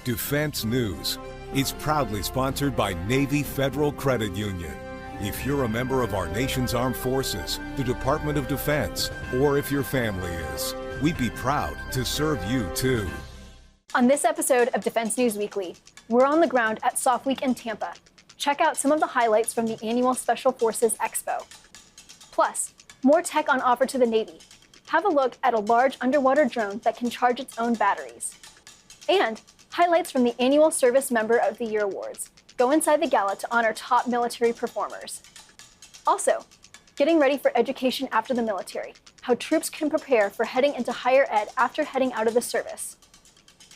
Defense News. It's proudly sponsored by Navy Federal Credit Union. If you're a member of our nation's armed forces, the Department of Defense, or if your family is, we'd be proud to serve you too. On this episode of Defense News Weekly, we're on the ground at SOF Week in Tampa. Check out some of the highlights from the annual Special Forces Expo. Plus, more tech on offer to the Navy. Have a look at a large underwater drone that can charge its own batteries. And highlights from the annual Service Member of the Year Awards. Go inside the gala to honor top military performers. Also, getting ready for education after the military, how troops can prepare for heading into higher ed after heading out of the service.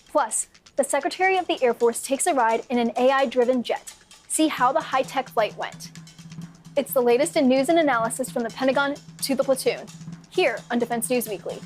Plus, the Secretary of the Air Force takes a ride in an AI-driven jet. See how the high-tech flight went. It's the latest in news and analysis from the Pentagon to the platoon, here on Defense News Weekly.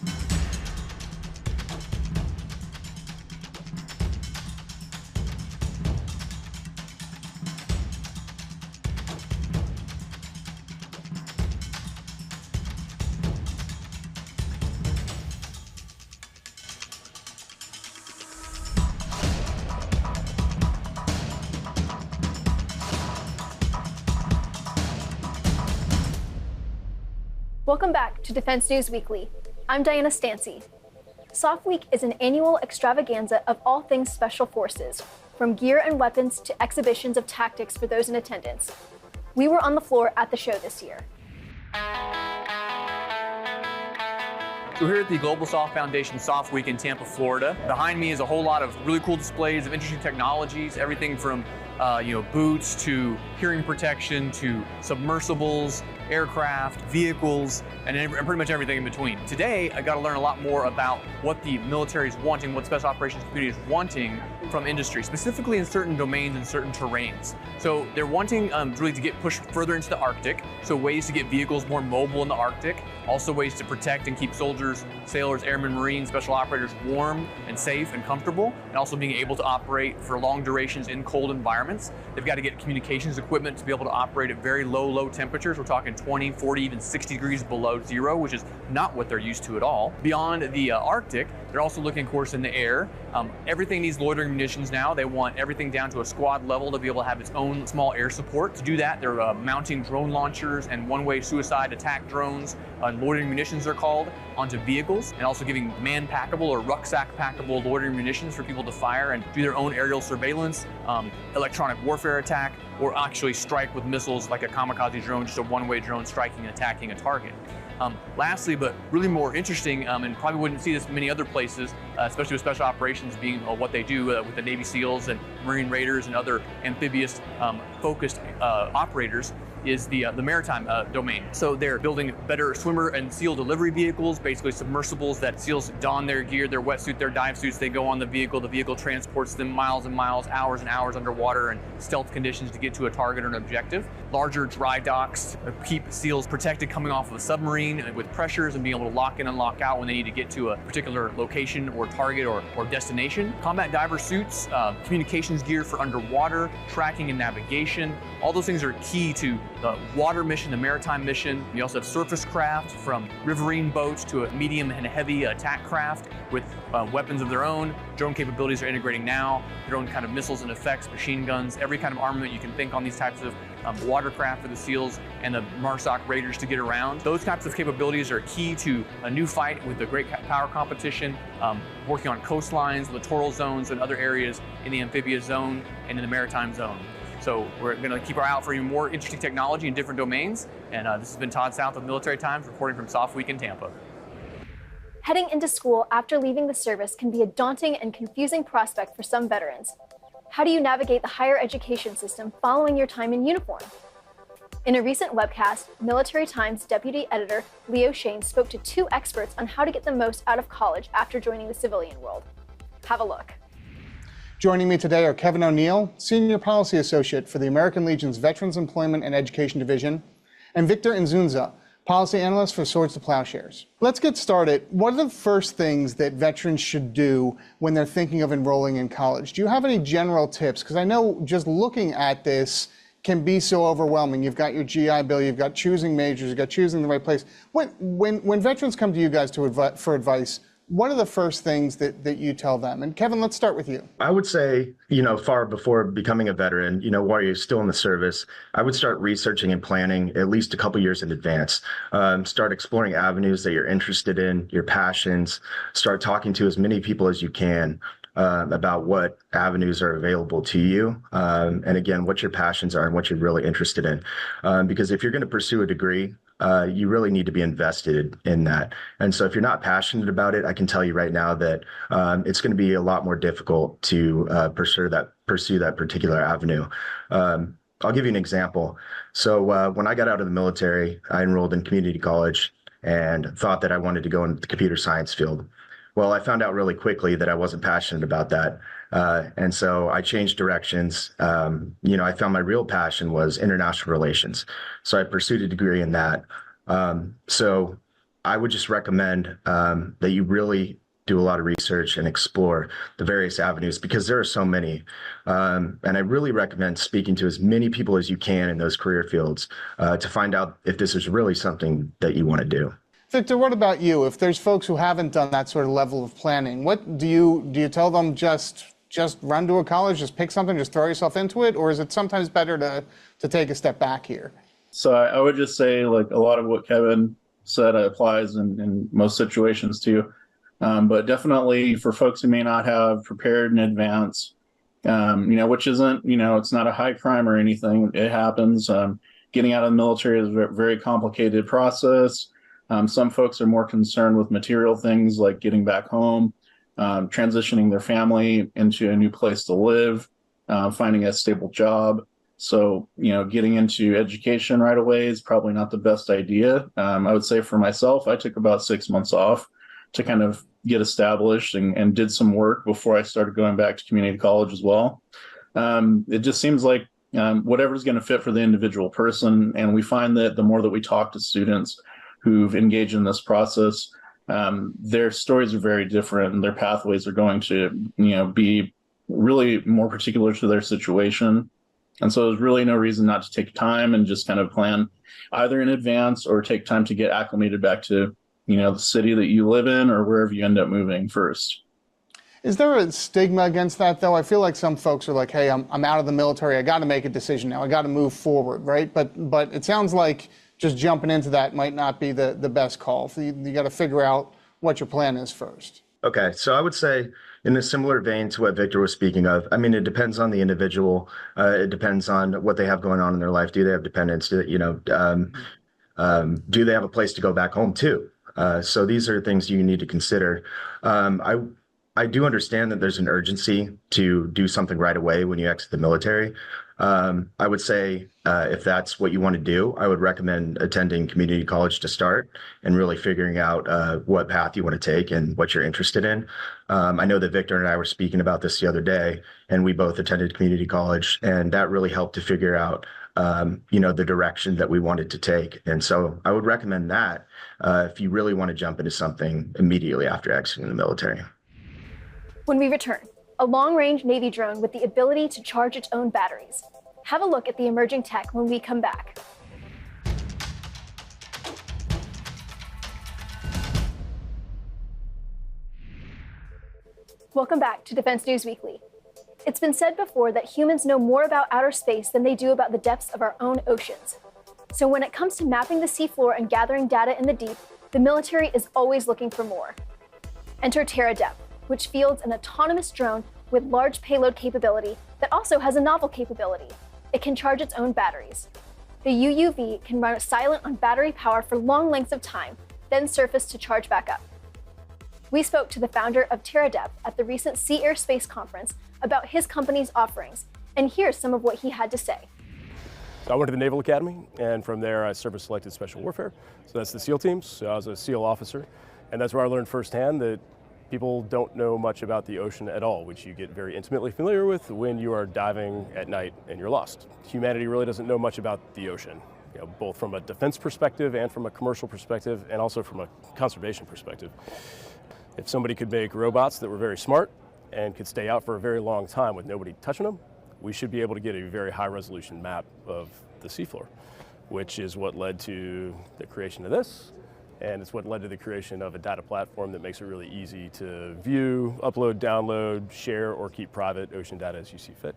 Welcome back to Defense News Weekly. I'm Diana Stancy. SOF Week is an annual extravaganza of all things Special Forces, from gear and weapons to exhibitions of tactics for those in attendance. We were on the floor at the show this year. So we're here at the Global SOF Foundation SOF Week in Tampa, Florida. Behind me is a whole lot of really cool displays of interesting technologies, everything from boots to hearing protection to submersibles, aircraft, vehicles, and pretty much everything in between. Today, I got to learn a lot more about what the military is wanting, what special operations community is wanting from industry, specifically in certain domains and certain terrains. So they're wanting really to get pushed further into the Arctic, so ways to get vehicles more mobile in the Arctic, also ways to protect and keep soldiers, sailors, airmen, marines, special operators warm and safe and comfortable, and also being able to operate for long durations in cold environments. They've got to get communications equipment to be able to operate at very low temperatures. We're talking 20, 40, even 60 degrees below zero, which is not what they're used to at all. Beyond the Arctic, they're also looking, of course, in the air. Everything needs loitering munitions now. They want everything down to a squad level to be able to have its own small air support. To do that, they're mounting drone launchers and one-way suicide attack drones, loitering munitions they're called, onto vehicles, and also giving man-packable or rucksack-packable loitering munitions for people to fire and do their own aerial surveillance, electronic warfare attack, or actually strike with missiles like a kamikaze drone, just a one-way drone striking and attacking a target. Lastly, but really more interesting, and probably wouldn't see this many other places, especially with special operations being what they do with the Navy SEALs and Marine Raiders and other amphibious focused operators, is the maritime domain. So they're building better swimmer and SEAL delivery vehicles, basically submersibles that SEALs don their gear, their wetsuit, their dive suits, they go on the vehicle transports them miles and miles, hours and hours underwater in stealth conditions to get to a target or an objective. Larger dry docks keep SEALs protected coming off of a submarine with pressures and being able to lock in and lock out when they need to get to a particular location or target or destination. Combat diver suits, communications gear for underwater, tracking and navigation, all those things are key to the water mission, the maritime mission. You also have surface craft, from riverine boats to a medium and heavy attack craft with weapons of their own. Drone capabilities are integrating now, their own kind of missiles and effects, machine guns, every kind of armament you can think on these types of watercraft for the SEALs and the MARSOC Raiders to get around. Those types of capabilities are key to a new fight with the great power competition, working on coastlines, littoral zones, and other areas in the amphibious zone and in the maritime zone. So we're going to keep our eye out for even more interesting technology in different domains. And this has been Todd South of Military Times reporting from SOF Week in Tampa. Heading into school after leaving the service can be a daunting and confusing prospect for some veterans. How do you navigate the higher education system following your time in uniform? In a recent webcast, Military Times Deputy Editor Leo Shane spoke to two experts on how to get the most out of college after joining the civilian world. Have a look. Joining me today are Kevin O'Neill, Senior Policy Associate for the American Legion's Veterans Employment and Education Division, and Victor Nzunza, Policy Analyst for Swords to Plowshares. Let's get started. What are the first things that veterans should do when they're thinking of enrolling in college? Do you have any general tips? Because I know just looking at this can be so overwhelming. You've got your GI Bill, you've got choosing majors, you've got choosing the right place. When veterans come to you guys for advice, what are the first things that you tell them? And Kevin, let's start with you. I would say, far before becoming a veteran, while you're still in the service, I would start researching and planning at least a couple years in advance. Start exploring avenues that you're interested in, your passions. Start talking to as many people as you can about what avenues are available to you. And again, what your passions are and what you're really interested in. Because if you're going to pursue a degree, you really need to be invested in that. And so if you're not passionate about it, I can tell you right now that it's going to be a lot more difficult to pursue that particular avenue. I'll give you an example. So when I got out of the military, I enrolled in community college and thought that I wanted to go into the computer science field. Well, I found out really quickly that I wasn't passionate about that. And so I changed directions. I found my real passion was international relations. So I pursued a degree in that. So I would just recommend that you really do a lot of research and explore the various avenues because there are so many. And I really recommend speaking to as many people as you can in those career fields to find out if this is really something that you want to do. Victor, what about you? If there's folks who haven't done that sort of level of planning, what do you tell them just run to a college, just pick something, just throw yourself into it? Or is it sometimes better to take a step back here? So I would just say, like, a lot of what Kevin said applies in most situations too. But definitely for folks who may not have prepared in advance, which isn't, it's not a high crime or anything. It happens. Getting out of the military is a very complicated process. Some folks are more concerned with material things like getting back home, transitioning their family into a new place to live, finding a stable job. So, getting into education right away is probably not the best idea. I would say for myself, I took about 6 months off to kind of get established and did some work before I started going back to community college as well. It just seems like whatever's going to fit for the individual person. And we find that the more that we talk to students who've engaged in this process, their stories are very different and their pathways are going to, be really more particular to their situation. And so there's really no reason not to take time and just kind of plan either in advance or take time to get acclimated back to, the city that you live in or wherever you end up moving first. Is there a stigma against that, though? I feel like some folks are like, hey, I'm out of the military. I got to make a decision now. I got to move forward, right? But it sounds like just jumping into that might not be the best call. So you got to figure out what your plan is first. Okay, so I would say in a similar vein to what Victor was speaking of, I mean, it depends on the individual. It depends on what they have going on in their life. Do they have dependents? Do they have a place to go back home to? So these are things you need to consider. I do understand that there's an urgency to do something right away when you exit the military. I would say if that's what you want to do, I would recommend attending community college to start and really figuring out what path you want to take and what you're interested in. I know that Victor and I were speaking about this the other day, and we both attended community college, and that really helped to figure out the direction that we wanted to take. And so I would recommend that if you really want to jump into something immediately after exiting the military. When we return, a long-range Navy drone with the ability to charge its own batteries. Have a look at the emerging tech when we come back. Welcome back to Defense News Weekly. It's been said before that humans know more about outer space than they do about the depths of our own oceans. So when it comes to mapping the seafloor and gathering data in the deep, the military is always looking for more. Enter TerraDepth, which fields an autonomous drone with large payload capability that also has a novel capability. It can charge its own batteries. The UUV can run silent on battery power for long lengths of time, then surface to charge back up. We spoke to the founder of TerraDepth at the recent Sea Air Space Conference about his company's offerings, and here's some of what he had to say. So I went to the Naval Academy, and from there I service-selected Special Warfare. So that's the SEAL teams. So I was a SEAL officer, and that's where I learned firsthand that people don't know much about the ocean at all, which you get very intimately familiar with when you are diving at night and you're lost. Humanity really doesn't know much about the ocean, both from a defense perspective and from a commercial perspective, and also from a conservation perspective. If somebody could make robots that were very smart and could stay out for a very long time with nobody touching them, we should be able to get a very high-resolution map of the seafloor, which is what led to the creation of this, And it's what led to the creation of a data platform that makes it really easy to view, upload, download, share, or keep private ocean data as you see fit.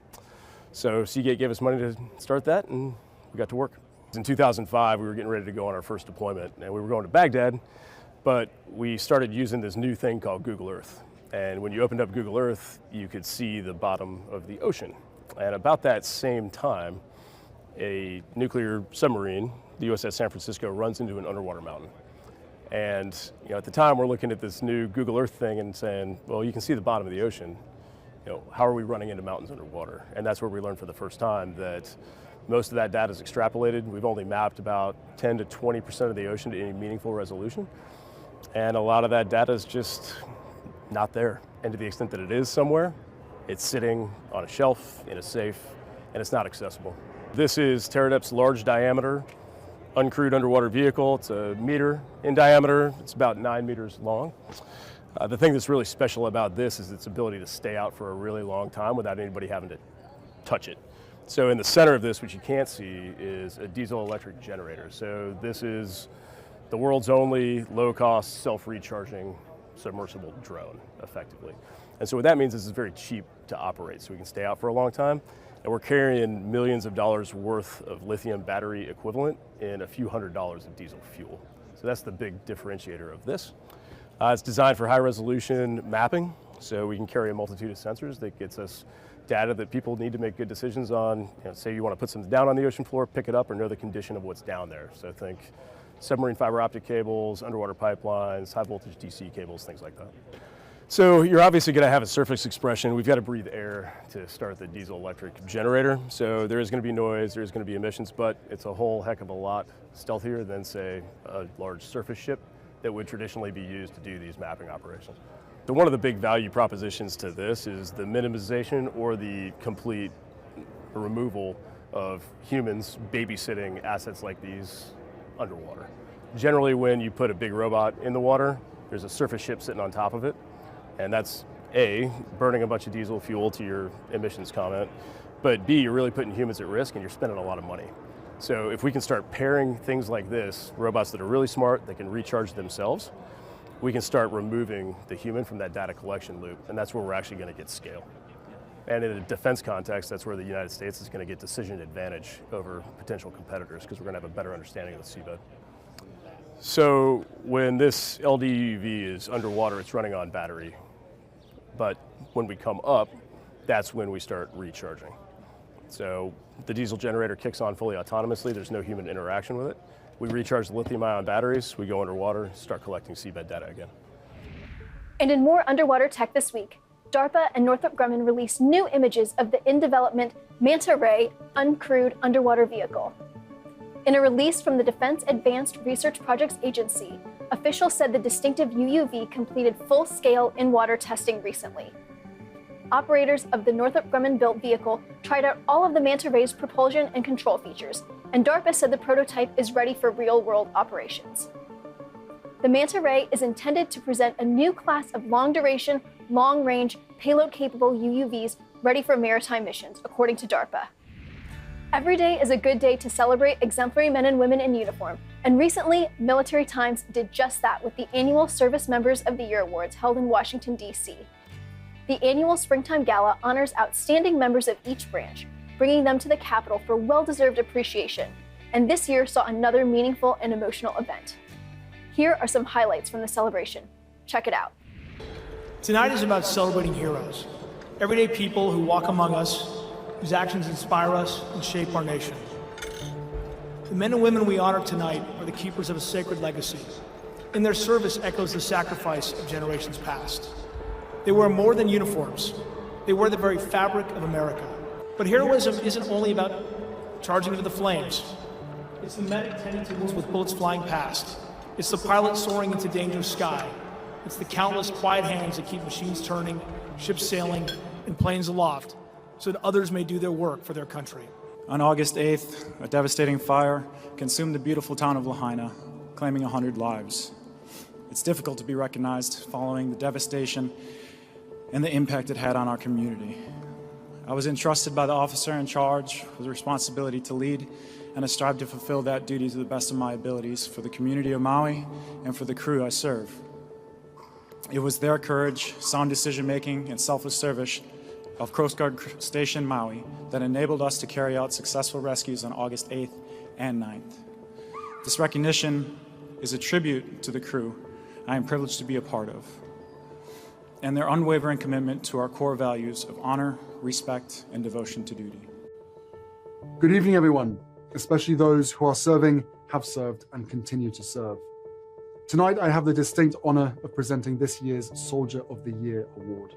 So Seagate gave us money to start that, and we got to work. In 2005, we were getting ready to go on our first deployment, and we were going to Baghdad, but we started using this new thing called Google Earth. And when you opened up Google Earth, you could see the bottom of the ocean. And about that same time, a nuclear submarine, the USS San Francisco, runs into an underwater mountain. And at the time, we're looking at this new Google Earth thing and saying, well, you can see the bottom of the ocean. How are we running into mountains underwater? And that's where we learned for the first time that most of that data is extrapolated. We've only mapped about 10 to 20% of the ocean to any meaningful resolution. And a lot of that data is just not there. And to the extent that it is somewhere, it's sitting on a shelf in a safe, and it's not accessible. This is Teradep's large diameter uncrewed underwater vehicle. It's a meter in diameter. It's about 9 meters long. The thing that's really special about this is its ability to stay out for a really long time without anybody having to touch it. So in the center of this, which you can't see, is a diesel electric generator. So this is the world's only low-cost, self-recharging submersible drone, effectively. And so what that means is it's very cheap to operate, so we can stay out for a long time. And we're carrying millions of dollars worth of lithium battery equivalent in a few $100s of diesel fuel. So that's the big differentiator of this. It's designed for high resolution mapping, so we can carry a multitude of sensors that gets us data that people need to make good decisions on. Say you want to put something down on the ocean floor, pick it up, or know the condition of what's down there. So think submarine fiber optic cables, underwater pipelines, high voltage DC cables, things like that. So you're obviously going to have a surface expression. We've got to breathe air to start the diesel electric generator. So there is going to be noise, there is going to be emissions, but it's a whole heck of a lot stealthier than, say, a large surface ship that would traditionally be used to do these mapping operations. So one of the big value propositions to this is the minimization or the complete removal of humans babysitting assets like these underwater. Generally, when you put a big robot in the water, there's a surface ship sitting on top of it. And that's A, burning a bunch of diesel fuel to your emissions comment, but B, you're really putting humans at risk and you're spending a lot of money. So if we can start pairing things like this, robots that are really smart, that can recharge themselves, we can start removing the human from that data collection loop, and that's where we're actually going to get scale. And in a defense context, that's where the United States is going to get decision advantage over potential competitors because we're going to have a better understanding of the seabed. So when this LDUV is underwater, it's running on battery. But when we come up, that's when we start recharging. So the diesel generator kicks on fully autonomously. There's no human interaction with it. We recharge the lithium-ion batteries. We go underwater, start collecting seabed data again. And in more underwater tech this week, DARPA and Northrop Grumman released new images of the in-development Manta Ray uncrewed underwater vehicle. In a release from the Defense Advanced Research Projects Agency, officials said the distinctive UUV completed full-scale in-water testing recently. Operators of the Northrop Grumman-built vehicle tried out all of the Manta Ray's propulsion and control features, and DARPA said the prototype is ready for real-world operations. The Manta Ray is intended to present a new class of long-duration, long-range, payload-capable UUVs ready for maritime missions, according to DARPA. Every day is a good day to celebrate exemplary men and women in uniform, and recently, Military Times did just that with the annual Service Members of the Year Awards held in Washington, D.C. The annual Springtime Gala honors outstanding members of each branch, bringing them to the Capitol for well-deserved appreciation, and this year saw another meaningful and emotional event. Here are some highlights from the celebration. Check it out. Tonight is about celebrating heroes, everyday people who walk among us, whose actions inspire us and shape our nation. The men and women we honor tonight are the keepers of a sacred legacy. In their service echoes the sacrifice of generations past. They wear more than uniforms. They wear the very fabric of America. But heroism isn't only about charging into the flames. It's the men tending to wounds with bullets flying past. It's the pilot soaring into dangerous sky. It's the countless quiet hands that keep machines turning, ships sailing, and planes aloft, so that others may do their work for their country. On August 8th, a devastating fire consumed the beautiful town of Lahaina, claiming 100 lives. It's difficult to be recognized following the devastation and the impact it had on our community. I was entrusted by the officer in charge with the responsibility to lead, and I strive to fulfill that duty to the best of my abilities for the community of Maui and for the crew I serve. It was their courage, sound decision-making, and selfless service of Coast Guard Station Maui that enabled us to carry out successful rescues on August 8th and 9th. This recognition is a tribute to the crew I am privileged to be a part of, and their unwavering commitment to our core values of honor, respect, and devotion to duty. Good evening, everyone, especially those who are serving, have served, and continue to serve. Tonight, I have the distinct honor of presenting this year's Soldier of the Year Award.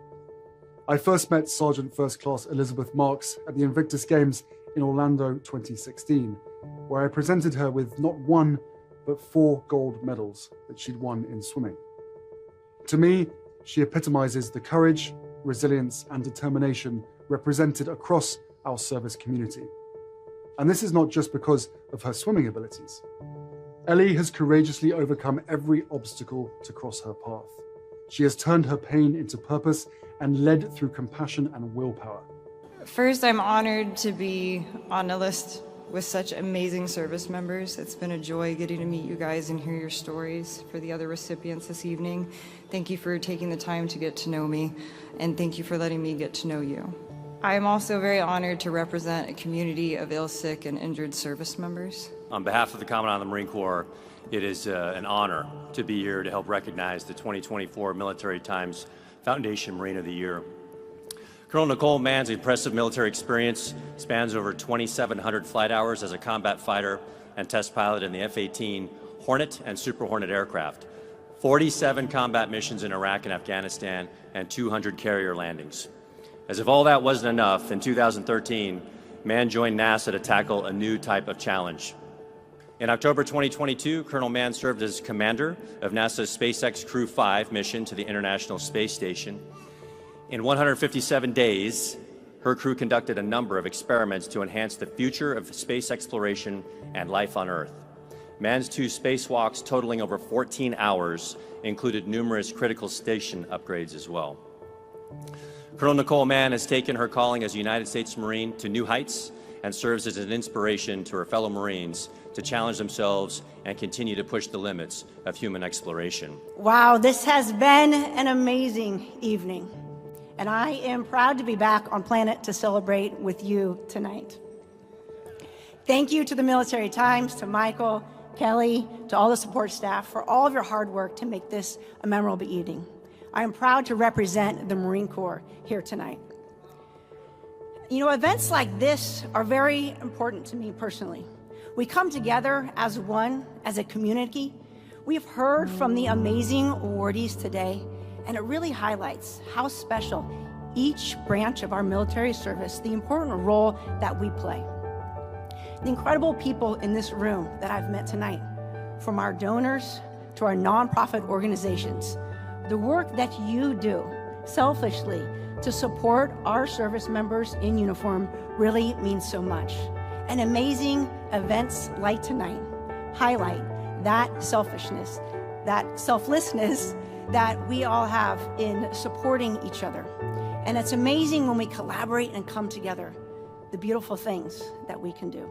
I first met Sergeant First Class Elizabeth Marks at the Invictus Games in Orlando 2016, where I presented her with not one, but 4 gold medals that she'd won in swimming. To me, she epitomizes the courage, resilience, and determination represented across our service community. And this is not just because of her swimming abilities. Ellie has courageously overcome every obstacle to cross her path. She has turned her pain into purpose and led through compassion and willpower. First, I'm honored to be on a list with such amazing service members. It's been a joy getting to meet you guys and hear your stories. For the other recipients this evening, thank you for taking the time to get to know me, and thank you for letting me get to know you. I am also very honored to represent a community of ill, sick, and injured service members. On behalf of the Commandant of the Marine Corps, it is an honor to be here to help recognize the 2024 Military Times Foundation Marine of the Year. Colonel Nicole Mann's impressive military experience spans over 2,700 flight hours as a combat fighter and test pilot in the F-18 Hornet and Super Hornet aircraft, 47 combat missions in Iraq and Afghanistan, and 200 carrier landings. As if all that wasn't enough, in 2013, Mann joined NASA to tackle a new type of challenge. In October 2022, Colonel Mann served as commander of NASA's SpaceX Crew 5 mission to the International Space Station. In 157 days, her crew conducted a number of experiments to enhance the future of space exploration and life on Earth. Mann's 2 spacewalks, totaling over 14 hours, included numerous critical station upgrades as well. Colonel Nicole Mann has taken her calling as a United States Marine to new heights and serves as an inspiration to her fellow Marines to challenge themselves and continue to push the limits of human exploration. Wow, this has been an amazing evening, and I am proud to be back on planet to celebrate with you tonight. Thank you to the Military Times, to Michael, Kelly, to all the support staff for all of your hard work to make this a memorable evening. I am proud to represent the Marine Corps here tonight. You know, events like this are very important to me personally. We come together as one, as a community. We've heard from the amazing awardees today, and it really highlights how special each branch of our military service, the important role that we play. The incredible people in this room that I've met tonight, from our donors to our nonprofit organizations, the work that you do selfishly to support our service members in uniform really means so much. And amazing events like tonight highlight that selfishness, that selflessness that we all have in supporting each other. And it's amazing when we collaborate and come together, the beautiful things that we can do.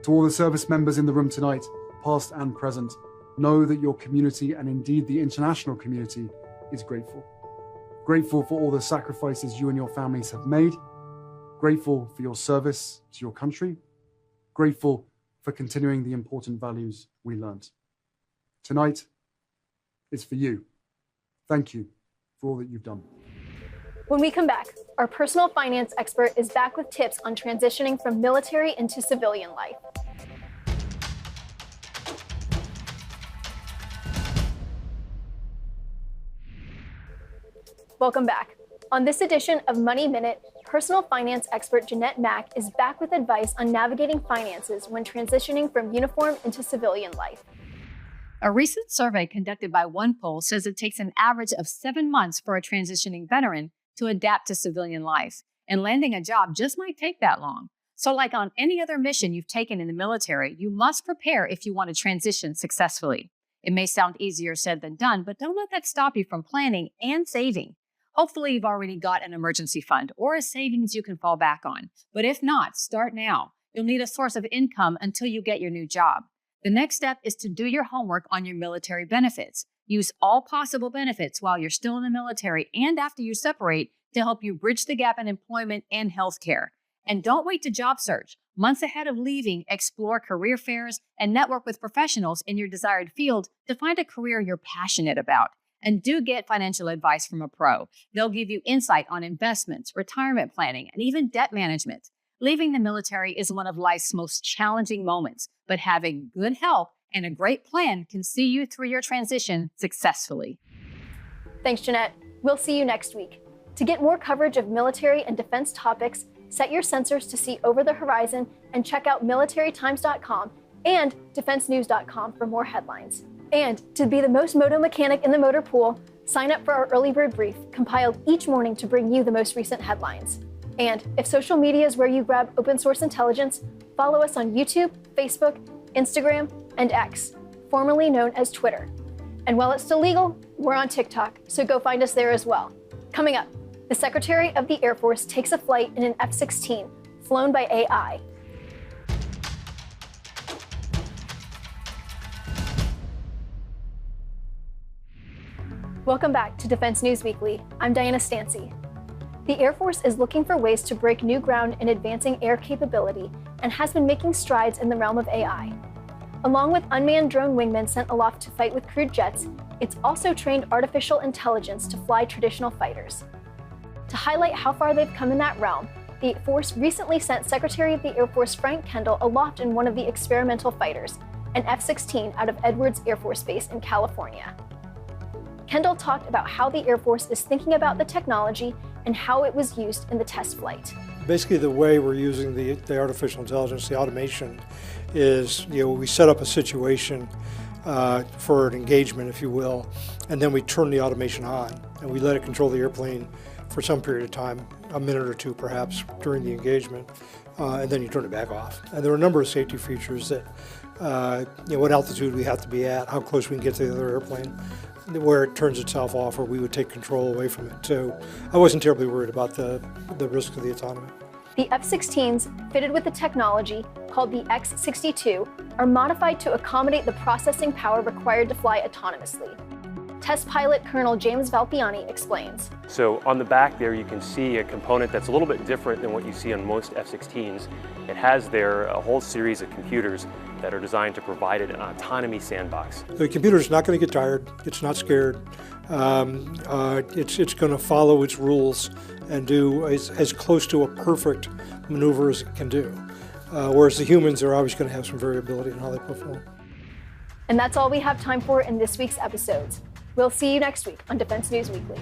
To all the service members in the room tonight, past and present, know that your community and indeed the international community is grateful. Grateful for all the sacrifices you and your families have made. Grateful for your service to your country. Grateful for continuing the important values we learned. Tonight is for you. Thank you for all that you've done. When we come back, our personal finance expert is back with tips on transitioning from military into civilian life. Welcome back. On this edition of Money Minute, personal finance expert Jeanette Mack is back with advice on navigating finances when transitioning from uniform into civilian life. A recent survey conducted by OnePoll says it takes an average of 7 months for a transitioning veteran to adapt to civilian life, and landing a job just might take that long. So like on any other mission you've taken in the military, you must prepare if you want to transition successfully. It may sound easier said than done, but don't let that stop you from planning and saving. Hopefully, you've already got an emergency fund or a savings you can fall back on. But if not, start now. You'll need a source of income until you get your new job. The next step is to do your homework on your military benefits. Use all possible benefits while you're still in the military and after you separate to help you bridge the gap in employment and health care. And don't wait to job search. Months ahead of leaving, explore career fairs and network with professionals in your desired field to find a career you're passionate about. And do get financial advice from a pro. They'll give you insight on investments, retirement planning, and even debt management. Leaving the military is one of life's most challenging moments, but having good health and a great plan can see you through your transition successfully. Thanks, Jeanette. We'll see you next week. To get more coverage of military and defense topics, set your sensors to see over the horizon and check out militarytimes.com and defensenews.com for more headlines. And to be the most moto mechanic in the motor pool, sign up for our early bird brief, compiled each morning to bring you the most recent headlines. And if social media is where you grab open source intelligence, follow us on YouTube, Facebook, Instagram, and X, formerly known as Twitter. And while it's still legal, we're on TikTok, so go find us there as well. Coming up, the Secretary of the Air Force takes a flight in an F-16, flown by AI. Welcome back to Defense News Weekly. I'm Diana Stancy. The Air Force is looking for ways to break new ground in advancing air capability and has been making strides in the realm of AI. Along with unmanned drone wingmen sent aloft to fight with crewed jets, it's also trained artificial intelligence to fly traditional fighters. To highlight how far they've come in that realm, the Force recently sent Secretary of the Air Force Frank Kendall aloft in one of the experimental fighters, an F-16 out of Edwards Air Force Base in California. Kendall talked about how the Air Force is thinking about the technology and how it was used in the test flight. Basically, the way we're using the artificial intelligence, the automation, is we set up a situation for an engagement, if you will, and then we turn the automation on and we let it control the airplane for some period of time, a minute or two perhaps during the engagement, and then you turn it back off. And there are a number of safety features that, what altitude we have to be at, how close we can get to the other airplane, where it turns itself off or we would take control away from it. So I wasn't terribly worried about the risk of the autonomy. The F-16s, fitted with the technology called the X-62, are modified to accommodate the processing power required to fly autonomously. Test pilot Colonel James Valpiani explains. So on the back there you can see a component that's a little bit different than what you see on most F-16s. It has there a whole series of computers that are designed to provide an autonomy sandbox. The computer's not going to get tired, it's not scared, it's going to follow its rules and do as close to a perfect maneuver as it can do. Whereas the humans are always going to have some variability in how they perform. And that's all we have time for in this week's episodes. We'll see you next week on Defense News Weekly.